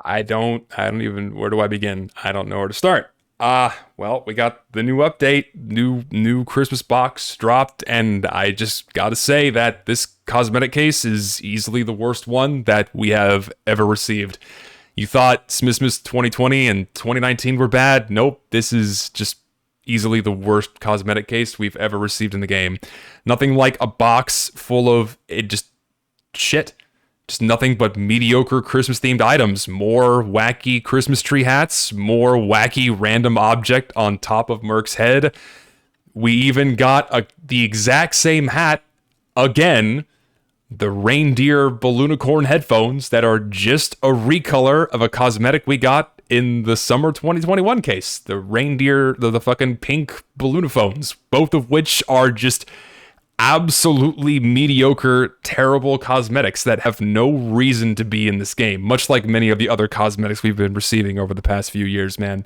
I don't even, where do I begin? I don't know where to start. Well, we got the new update, new Christmas box dropped, and I just gotta say that this cosmetic case is easily the worst one that we have ever received. You thought Smithmas 2020 and 2019 were bad? Nope, this is just easily the worst cosmetic case we've ever received in the game. Nothing like a box full of just shit. Just nothing but mediocre Christmas themed items. More wacky Christmas tree hats, more wacky random object on top of Merc's head. We even got the exact same hat again. The reindeer balloonicorn headphones that are just a recolor of a cosmetic we got in the summer 2021 case. The reindeer, the fucking pink balloonophones, both of which are just absolutely mediocre, terrible cosmetics that have no reason to be in this game, much like many of the other cosmetics we've been receiving over the past few years, man.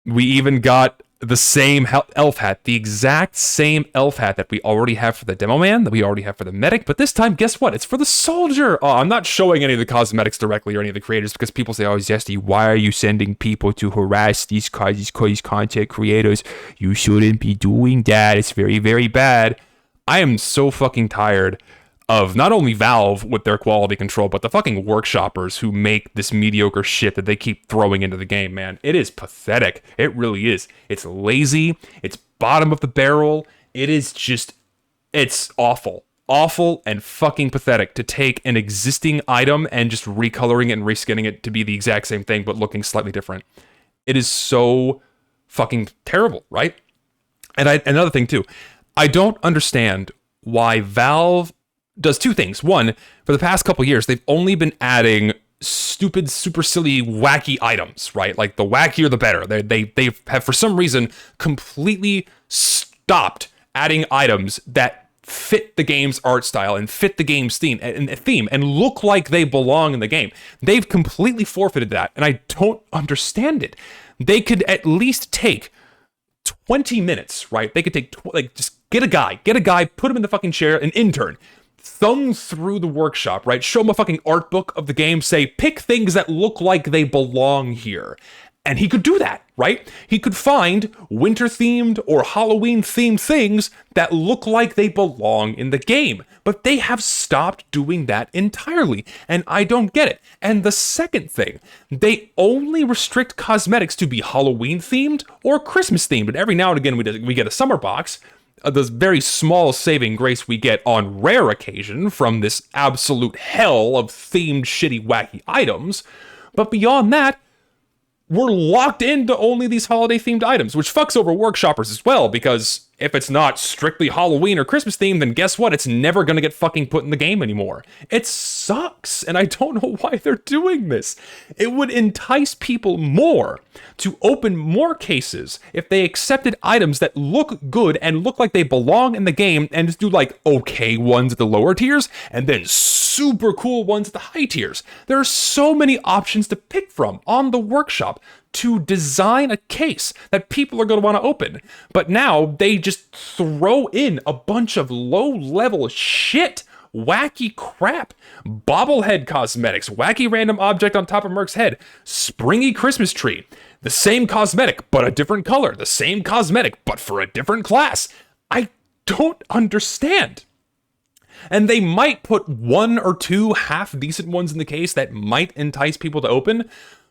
We even got the same elf hat, the exact same elf hat that we already have for the demo man, that we already have for the medic, but this time, guess what? It's for the soldier! Oh, I'm not showing any of the cosmetics directly or any of the creators because people say, oh, Zesty, why are you sending people to harass these content creators? You shouldn't be doing that. It's very, very bad. I am so fucking tired of not only Valve with their quality control, but the fucking workshoppers who make this mediocre shit that they keep throwing into the game, man. It is pathetic. It really is. It's lazy. It's bottom of the barrel. It is just, it's awful. Awful and fucking pathetic to take an existing item and just recoloring it and reskinning it to be the exact same thing, but looking slightly different. It is so fucking terrible, right? And another thing too, I don't understand why Valve does two things. One, for the past couple years, they've only been adding stupid, super silly, wacky items, right? Like the wackier, the better. They have, for some reason, completely stopped adding items that fit the game's art style and fit the game's theme and look like they belong in the game. They've completely forfeited that, and I don't understand it. They could at least take 20 minutes, right? They could take, just get a guy, put him in the fucking chair, an intern, thumb through the workshop, right? Show him a fucking art book of the game, say, pick things that look like they belong here. And he could do that, right? He could find winter-themed or Halloween-themed things that look like they belong in the game. But they have stopped doing that entirely, and I don't get it. And the second thing, they only restrict cosmetics to be Halloween-themed or Christmas-themed. And every now and again, we get a summer box, the very small saving grace we get on rare occasion from this absolute hell of themed, shitty, wacky items. But beyond that, we're locked into only these holiday-themed items, which fucks over workshoppers as well, because if it's not strictly Halloween or Christmas themed, then guess what? It's never gonna get fucking put in the game anymore. It sucks, and I don't know why they're doing this. It would entice people more to open more cases if they accepted items that look good and look like they belong in the game and just do like okay ones at the lower tiers and then super cool ones at the high tiers. There are so many options to pick from on the workshop to design a case that people are going to want to open. But now they just throw in a bunch of low-level shit, wacky crap, bobblehead cosmetics, wacky random object on top of Merc's head, springy Christmas tree, the same cosmetic but a different color, the same cosmetic but for a different class. I don't understand. And they might put one or two half-decent ones in the case that might entice people to open,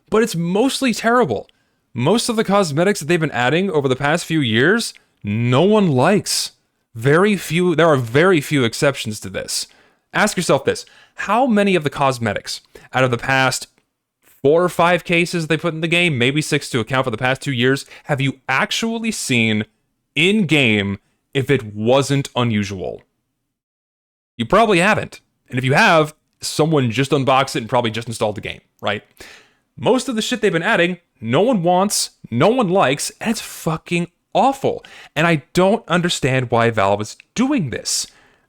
but it's mostly terrible. Most of the cosmetics that they've been adding over the past few years, no one likes. There are very few exceptions to this. Ask yourself this, how many of the cosmetics out of the past 4 or 5 cases they put in the game, maybe 6 to account for the past 2 years, have you actually seen in-game if it wasn't unusual? You probably haven't. And if you have, someone just unboxed it and probably just installed the game, right? Most of the shit they've been adding, no one wants, no one likes, and it's fucking awful. And I don't understand why Valve is doing this.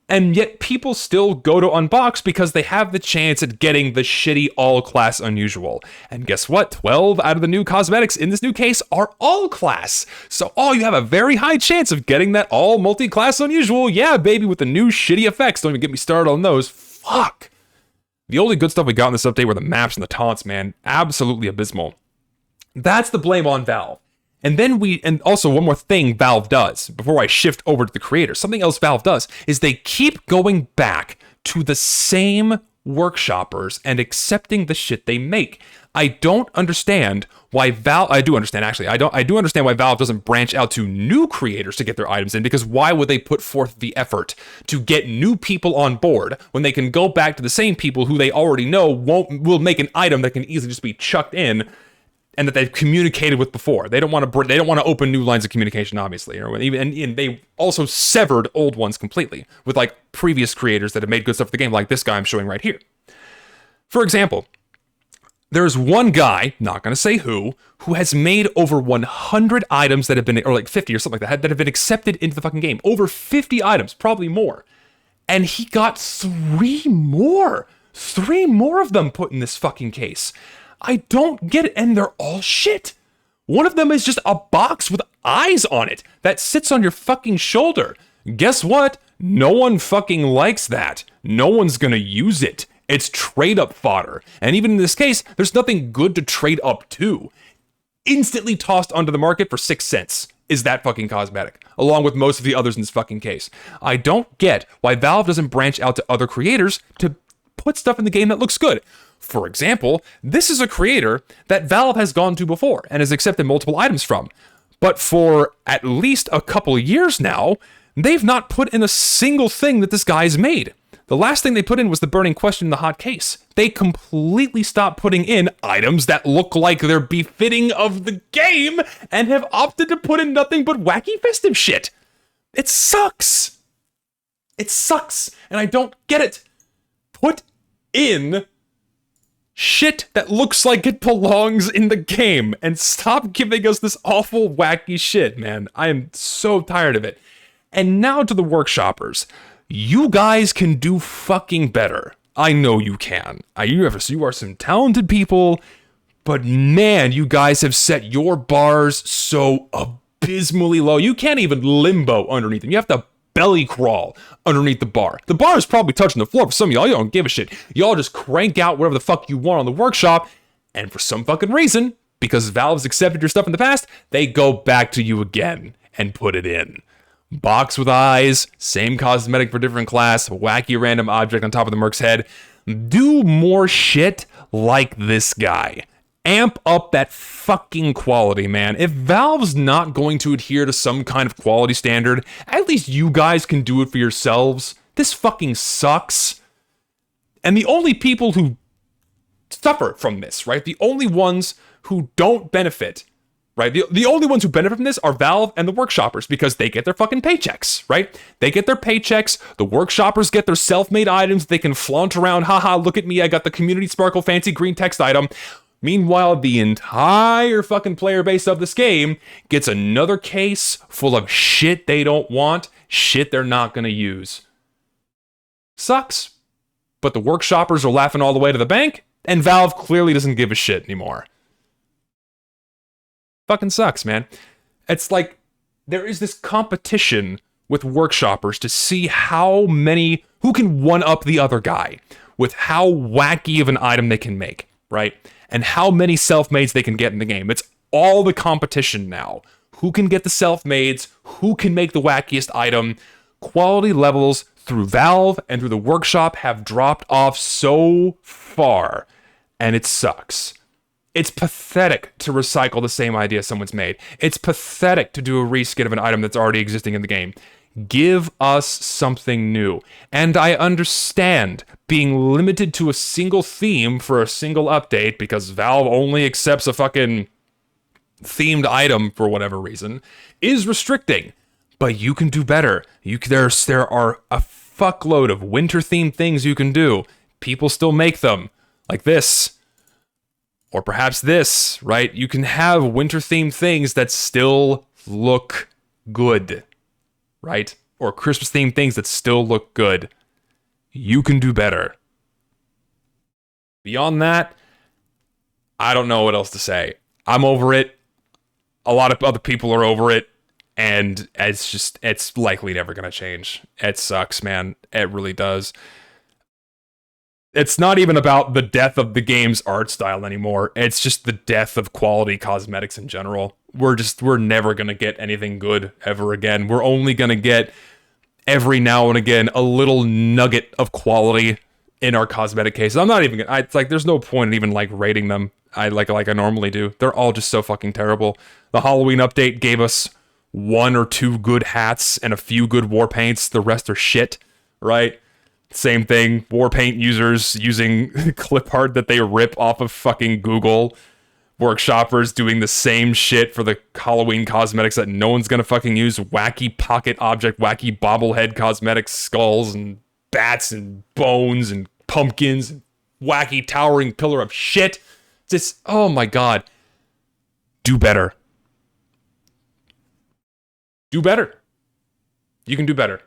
And yet people still go to unbox because they have the chance at getting the shitty all-class unusual. And guess what? 12 out of the new cosmetics in this new case are all-class. So, you have a very high chance of getting that all multi-class unusual. Yeah, baby, with the new shitty effects. Don't even get me started on those. Fuck. The only good stuff we got in this update were the maps and the taunts, man. Absolutely abysmal. That's the blame on Valve. And also one more thing Valve does, before I shift over to the creators, something else Valve does, is they keep going back to the same workshoppers and accepting the shit they make. I don't understand why Valve, I do understand actually, I do understand why Valve doesn't branch out to new creators to get their items in, because why would they put forth the effort to get new people on board when they can go back to the same people who they already know will make an item that can easily just be chucked in and that they've communicated with before. They don't want to open new lines of communication, obviously, and they also severed old ones completely with like previous creators that have made good stuff for the game, like this guy I'm showing right here. For example, there's one guy, not gonna say who has made over 100 items that have been, or like 50 or something like that have been accepted into the fucking game. Over 50 items, probably more, and he got three more of them put in this fucking case. I don't get it, and they're all shit. One of them is just a box with eyes on it that sits on your fucking shoulder. Guess what? No one fucking likes that. No one's gonna use it. It's trade-up fodder. And even in this case, there's nothing good to trade up to. Instantly tossed onto the market for 6 cents is that fucking cosmetic, along with most of the others in this fucking case. I don't get why Valve doesn't branch out to other creators to put stuff in the game that looks good. For example, this is a creator that Valve has gone to before and has accepted multiple items from. But for at least a couple of years now, they've not put in a single thing that this guy's made. The last thing they put in was the burning question in the hot case. They completely stopped putting in items that look like they're befitting of the game and have opted to put in nothing but wacky festive shit. It sucks. It sucks, and I don't get it. Put in shit that looks like it belongs in the game and stop giving us this awful wacky shit, man. I am so tired of it. And now to the workshoppers. You guys can do fucking better. I know you can. You are some talented people, but man, you guys have set your bars so abysmally low. You can't even limbo underneath them. You have to belly crawl underneath the bar. The bar is probably touching the floor for some of y'all. You don't give a shit. Y'all just crank out whatever the fuck you want on the workshop, and for some fucking reason, because Valve's accepted your stuff in the past, they go back to you again and put it in. Box with eyes, same cosmetic for different class, wacky random object on top of the merc's head. Do more shit like this guy. Amp up that fucking quality, man. If Valve's not going to adhere to some kind of quality standard, at least you guys can do it for yourselves. This fucking sucks. And the only people who suffer from this, right? The only ones who don't benefit, right? The only ones who benefit from this are Valve and the workshoppers, because they get their fucking paychecks, right? They get their paychecks. The workshoppers get their self-made items. They can flaunt around. Haha, look at me. I got the Community Sparkle fancy green text item. Meanwhile, the entire fucking player base of this game gets another case full of shit they don't want, shit they're not gonna use. Sucks. But the workshoppers are laughing all the way to the bank, and Valve clearly doesn't give a shit anymore. Fucking sucks, man. It's like there is this competition with workshoppers to see who can one-up the other guy with how wacky of an item they can make, right? And how many self-mades they can get in the game. It's all the competition now. Who can get the self-mades? Who can make the wackiest item? Quality levels through Valve and through the workshop have dropped off so far, and it sucks. It's pathetic to recycle the same idea someone's made. It's pathetic to do a reskin of an item that's already existing in the game. Give us something new. And I understand being limited to a single theme for a single update because Valve only accepts a fucking themed item for whatever reason is restricting. But you can do better. There are a fuckload of winter-themed things you can do. People still make them. Like this. Or perhaps this, right? You can have winter-themed things that still look good. Right? Or Christmas-themed things that still look good. You can do better. Beyond that, I don't know what else to say. I'm over it. A lot of other people are over it. And it's likely never going to change. It sucks, man. It really does. It's not even about the death of the game's art style anymore. It's just the death of quality cosmetics in general. We're never gonna get anything good ever again. We're only gonna get every now and again a little nugget of quality in our cosmetic cases. I'm not even gonna, it's like there's no point in even like rating them. I like I normally do. They're all just so fucking terrible. The Halloween update gave us one or two good hats and a few good war paints. The rest are shit, right? Same thing. War paint users using clip art that they rip off of fucking Google. Workshoppers doing the same shit for the Halloween cosmetics that no one's gonna fucking use. Wacky pocket object, wacky bobblehead cosmetic skulls and bats and bones and pumpkins and wacky towering pillar of shit. Just, oh my god. Do better. Do better. You can do better.